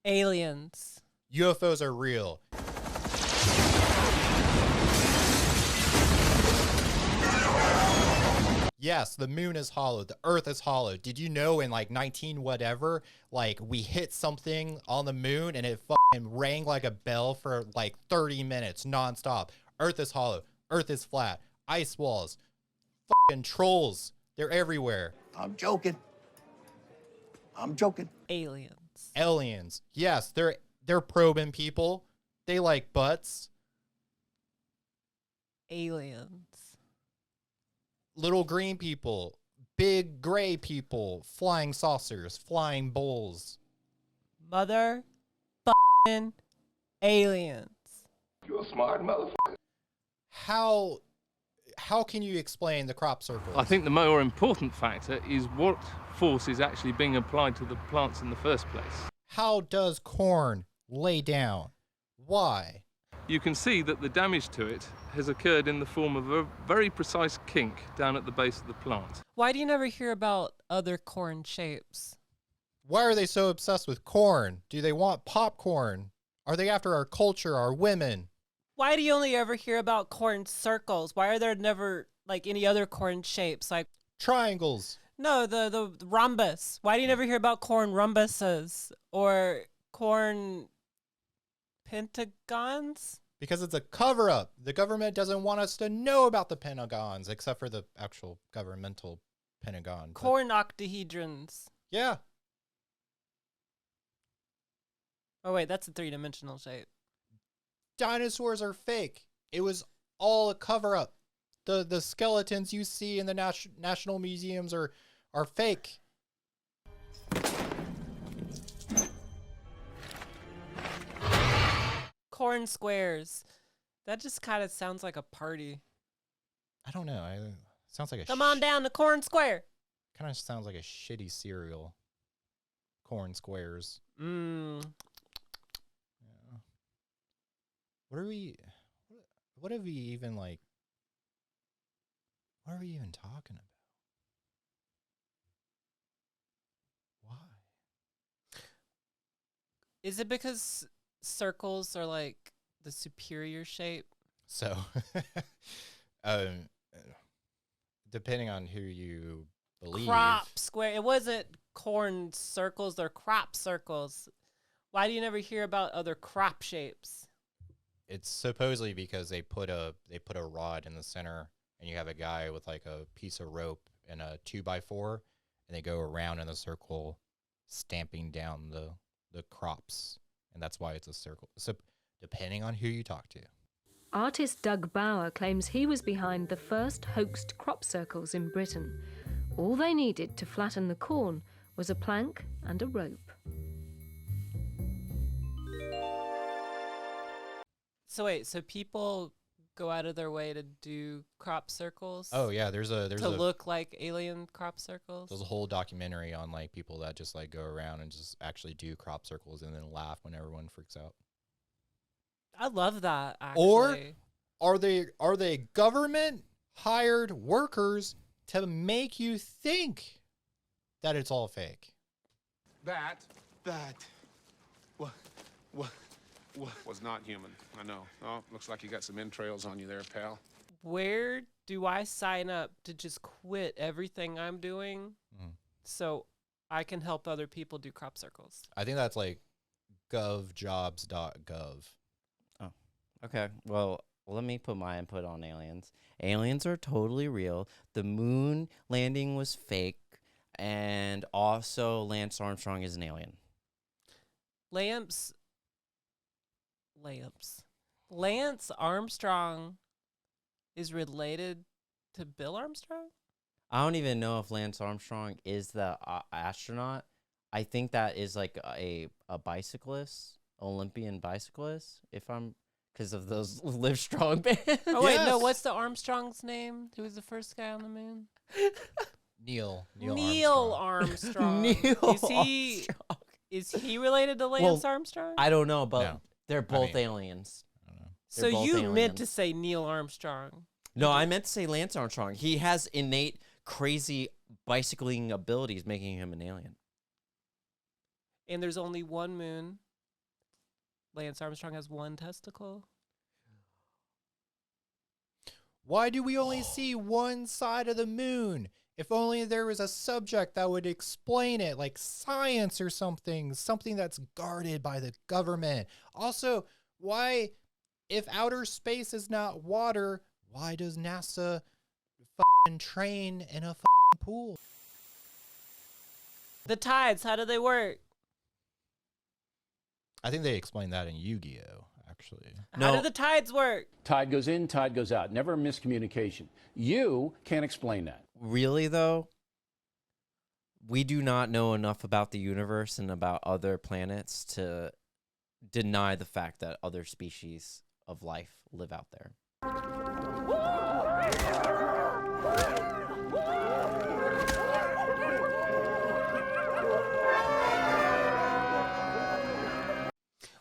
Aliens. UFOs are real. Yes, the moon is hollow. The earth is hollow. Did you know in like 19 whatever, like we hit something on the moon and it fucking rang like a bell for like 30 minutes nonstop. Earth is hollow. Earth is flat. Ice walls. Fucking trolls. They're everywhere. I'm joking. I'm joking. Aliens. Aliens. Yes, they're probing people. They like butts. Aliens. Little green people, big gray people, flying saucers, flying bowls. Mother f***ing aliens. You're a smart motherfucker. How can you explain the crop circles? I think the more important factor is what force is actually being applied to the plants in the first place. How does corn lay down? Why? You can see that the damage to it has occurred in the form of a very precise kink down at the base of the plant. Why do you never hear about other corn shapes? Why are they so obsessed with corn? Do they want popcorn? Are they after our culture, our women? Why do you only ever hear about corn circles? Why are there never like any other corn shapes? Like Triangles. no, the rhombus. Why do you never hear about corn rhombuses or corn pentagons? Because it's a cover-up. The government doesn't want us to know about the pentagons, except for the actual governmental pentagon. Corn octahedrons. Yeah. Oh wait, that's a three-dimensional shape. Dinosaurs are fake. It was all a cover-up. The skeletons you see in the national museums are fake. Corn squares. That just kind of sounds like a party. I don't know. It sounds like a Come on down to Corn Square. Kind of sounds like a shitty cereal. Corn squares. Mmm. Yeah. What are we? What have we even like? What are we even talking about? Why? Is it because circles are like the superior shape? So, um, depending on who you believe. Crop square. It wasn't corn circles, they're crop circles. Why do you never hear about other crop shapes? It's supposedly because they put a rod in the center, and you have a guy with like a piece of rope and a 2x4, and they go around in a circle, stamping down the crops, and that's why it's a circle. So, depending on who you talk to. Artist Doug Bauer claims he was behind the first hoaxed crop circles in Britain. All they needed to flatten the corn was a plank and a rope. So wait, so people go out of their way to do crop circles? Oh yeah, there's to look like alien crop circles? There's a whole documentary on like people that just like go around and just actually do crop circles and then laugh when everyone freaks out. I love that, actually. Or are they government hired workers to make you think that it's all fake? That was not human. I know. Oh, looks like you got some entrails on you there, pal. Where do I sign up to just quit everything I'm doing so I can help other people do crop circles? I think that's like govjobs.gov. Oh, okay. Well, let me put my input on aliens. Aliens are totally real. The moon landing was fake, and also Lance Armstrong is an alien. Lance Armstrong is related to Bill Armstrong? I don't even know if Lance Armstrong is the astronaut. I think that is like a bicyclist, Olympian bicyclist, because of those Live Strong bands. Oh, wait, no, what's the Armstrong's name? Who was the first guy on the moon? Neil Armstrong. Is he related to Lance Armstrong? I don't know, but No. they're both aliens. I don't know. So They're both you aliens. meant to say Neil Armstrong. No, I meant to say Lance Armstrong. He has innate crazy bicycling abilities, making him an alien. And there's only one moon. Lance Armstrong has one testicle. Why do we only see one side of the moon? If only there was a subject that would explain it, like science or something that's guarded by the government. Also, why, if outer space is not water, why does NASA fucking train in a fucking pool? The tides, how do they work? I think they explained that in Yu-Gi-Oh! Actually. How do the tides work? Tide goes in, tide goes out. Never a miscommunication. You can't explain that. Really, though, we do not know enough about the universe and about other planets to deny the fact that other species of life live out there.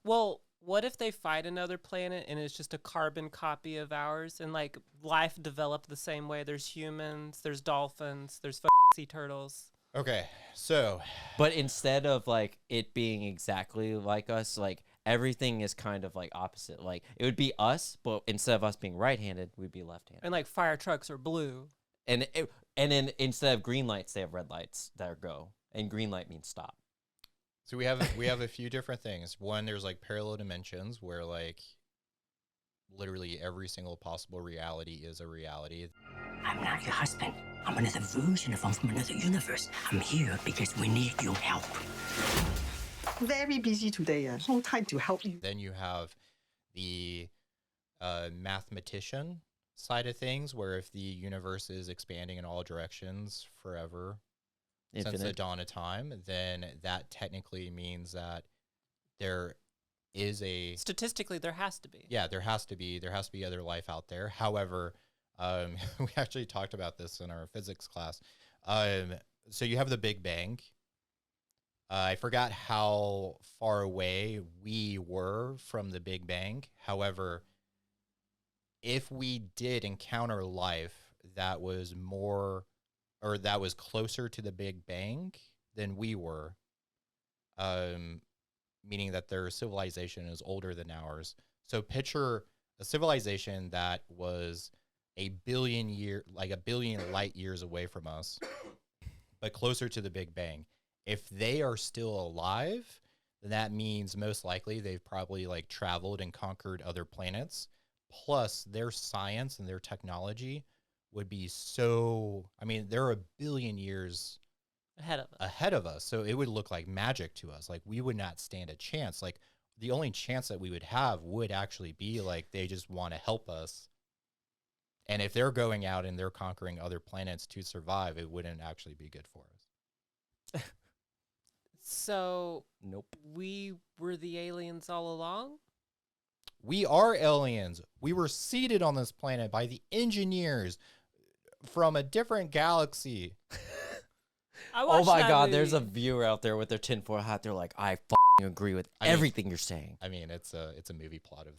Well, what if they find another planet and it's just a carbon copy of ours and like life developed the same way? There's humans, there's dolphins, there's sea turtles. Okay, so. But instead of like it being exactly like us, like everything is kind of like opposite. Like it would be us, but instead of us being right-handed, we'd be left-handed. And like fire trucks are blue. And then instead of green lights, they have red lights that are go, and green light means stop. So we have a few different things. One, there's like parallel dimensions where like literally every single possible reality is a reality. I'm not your husband. I'm another version of from another universe. I'm here because we need your help. Very busy today. No time to help you. Then you have the mathematician side of things, where if the universe is expanding in all directions forever, since the dawn of time, then that technically means that there is a statistically there has to be. Yeah, there has to be other life out there. However, we actually talked about this in our physics class. So you have the Big Bang. I forgot how far away we were from the Big Bang. However, if we did encounter life that was more, or that was closer to the Big Bang than we were, meaning that their civilization is older than ours. So picture a civilization that was a billion light years away from us, but closer to the Big Bang. If they are still alive, then that means most likely they've probably like traveled and conquered other planets. Plus their science and their technology would be so, I mean, they're a billion years ahead of us. So it would look like magic to us. Like we would not stand a chance. Like the only chance that we would have would actually be like, they just want to help us. And if they're going out and they're conquering other planets to survive, it wouldn't actually be good for us. So nope. We were the aliens all along? We are aliens. We were seeded on this planet by the engineers from a different galaxy. Oh my God, there's a viewer out there with their tinfoil hat. They're like, I f***ing agree with everything you're saying. I mean, it's a movie plot of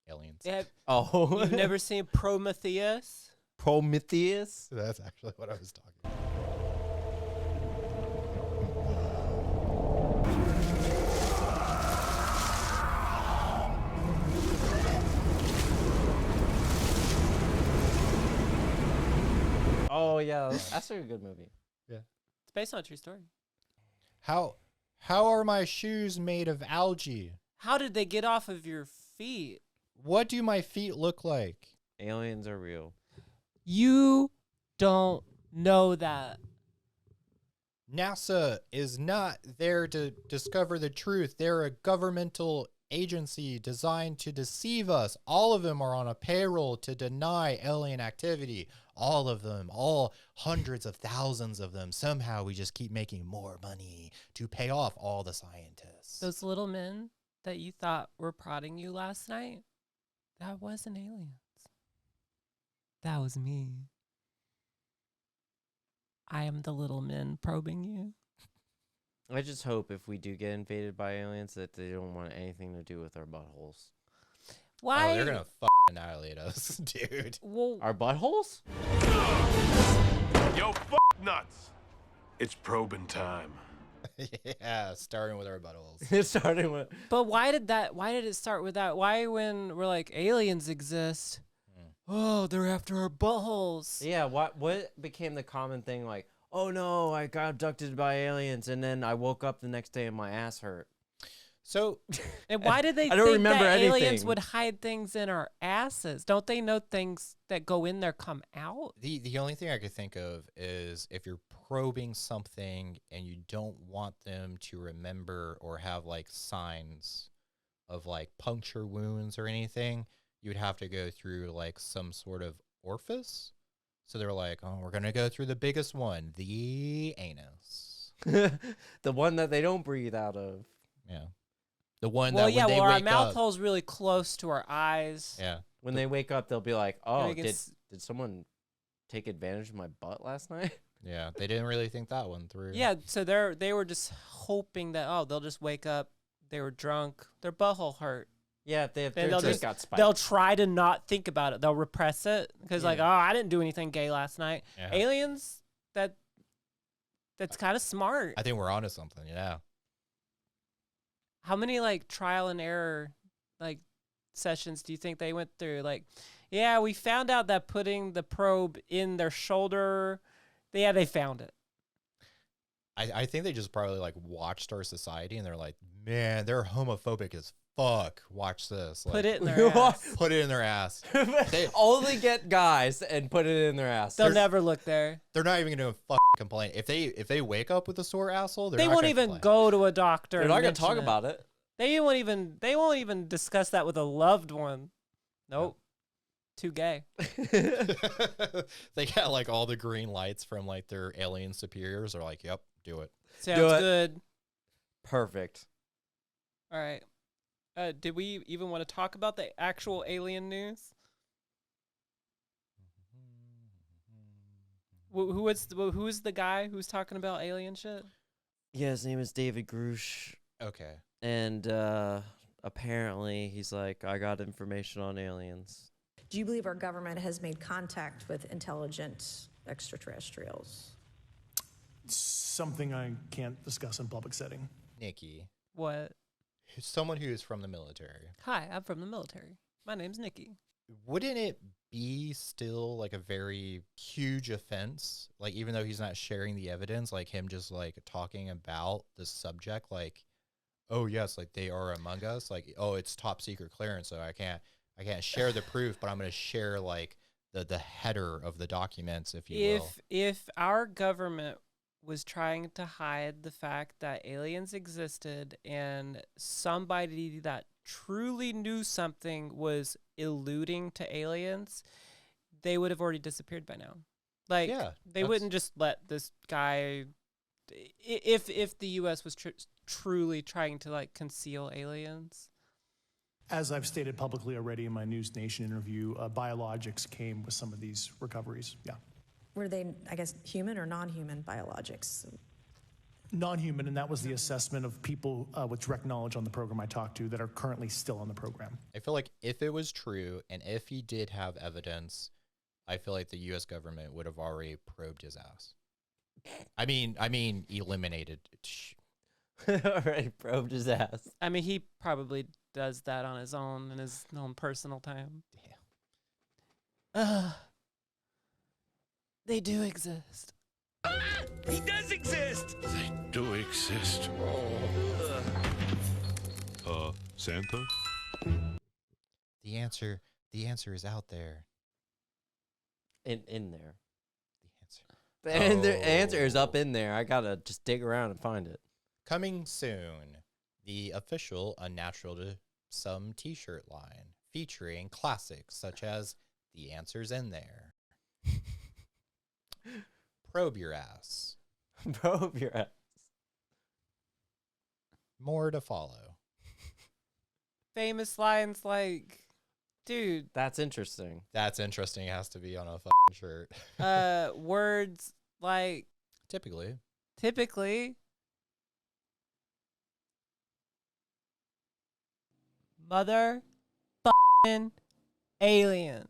aliens. Yeah. Oh. You've never seen Prometheus? Prometheus? That's actually what I was talking about. Oh yeah, that's a good movie. Yeah, it's based on a true story. How are my shoes made of algae? How did they get off of your feet? What do my feet look like? Aliens are real. You don't know that. NASA is not there to discover the truth. They're a governmental agency designed to deceive us. All of them are on a payroll to deny alien activity. All of them, all hundreds of thousands of them. Somehow we just keep making more money to pay off all the scientists. Those little men that you thought were prodding you last night, that wasn't aliens. That was me. I am the little men probing you. I just hope if we do get invaded by aliens that they don't want anything to do with our buttholes. Why? Oh, they're gonna annihilate us, dude. Well, our buttholes? Yo, nuts. It's probing time. Yeah, starting with our buttholes. It's starting with. But why did it start with that? Why when we're like aliens exist? Oh, they're after our buttholes. Yeah, what became the common thing? Like, oh no, I got abducted by aliens, and then I woke up the next day and my ass hurt. So, and why did they I don't think remember that aliens anything. would hide things in our asses? Don't they know things that go in there come out? the only thing I could think of is if you're probing something and you don't want them to remember or have like signs of like puncture wounds or anything, you'd have to go through like some sort of orifice. So they're like, oh, we're going to go through the biggest one, the anus. The one that they don't breathe out of. Yeah. The one Well, that yeah, when they well, our wake mouth up, hole's really close to our eyes. yeah. When they wake up, they'll be like, oh, Like it's- did someone take advantage of my butt last night? Yeah, they didn't really think that one through. Yeah, so they were just hoping that they'll just wake up, they were drunk, their butthole hurt. Yeah, if they have Then they'll just just got spiked. they'll try to not think about it. They'll repress it because like, oh, I didn't do anything gay last night. Yeah. Aliens, that's kind of smart. I think we're onto something. Yeah. How many like trial and error like sessions do you think they went through? Like, yeah, we found out that putting the probe in their shoulder, they found it. I think they just probably like watched our society and they're like, man, they're homophobic as fuck. Watch this. Like, Put it in their ass. Put it in their ass. They only get guys and put it in their ass. They'll never look there. They're not even gonna complain if they wake up with a sore asshole. They won't even go to a doctor. They're and not gonna mention talk about it. They won't even discuss that with a loved one. Nope. Too gay. They got like all the green lights from like their alien superiors. Are like, yep, do it. Sounds good. Perfect. All right. Did we even want to talk about the actual alien news? Who is the guy who's talking about alien shit? Yeah, his name is David Grush. Okay. And apparently he's like, I got information on aliens. Do you believe our government has made contact with intelligent extraterrestrials? Something I can't discuss in public setting. Nikki. What? Someone who is from the military. Hi, I'm from the military. My name's Nikki. Wouldn't it be still like a very huge offense? Like, even though he's not sharing the evidence, like him just like talking about the subject, like, oh yes, like they are among us. Like, oh, it's top secret clearance, so I can't share the proof, but I'm going to share like the header of the documents, if you will. If our government was trying to hide the fact that aliens existed and somebody that truly knew something was alluding to aliens, they would have already disappeared by now. Like, Yeah, they wouldn't just let this guy. If the U.S. was truly trying to like conceal aliens. As I've stated publicly already in my News Nation interview, biologics came with some of these recoveries. Yeah. Were they, I guess, human or non-human biologics? Non-human, and that was the assessment of people with direct knowledge on the program I talked to that are currently still on the program. I feel like if it was true and if he did have evidence, I feel like the U.S. government would have already probed his ass. I mean, eliminated. Already probed his ass. I mean, he probably does that on his own in his own personal time. Damn. They do exist. He does exist! They do exist. Santa? The answer is out there. In there. The And answer. the answer is up in there. I gotta just dig around and find it. Coming soon, the official UnnaturalToSome t-shirt line featuring classics such as The Answer's in There. Probe your ass. Probe your ass. More to follow. Famous lines like, dude. That's interesting. That's interesting. It has to be on a fucking shirt. Words like Typically. Mother f***ing aliens.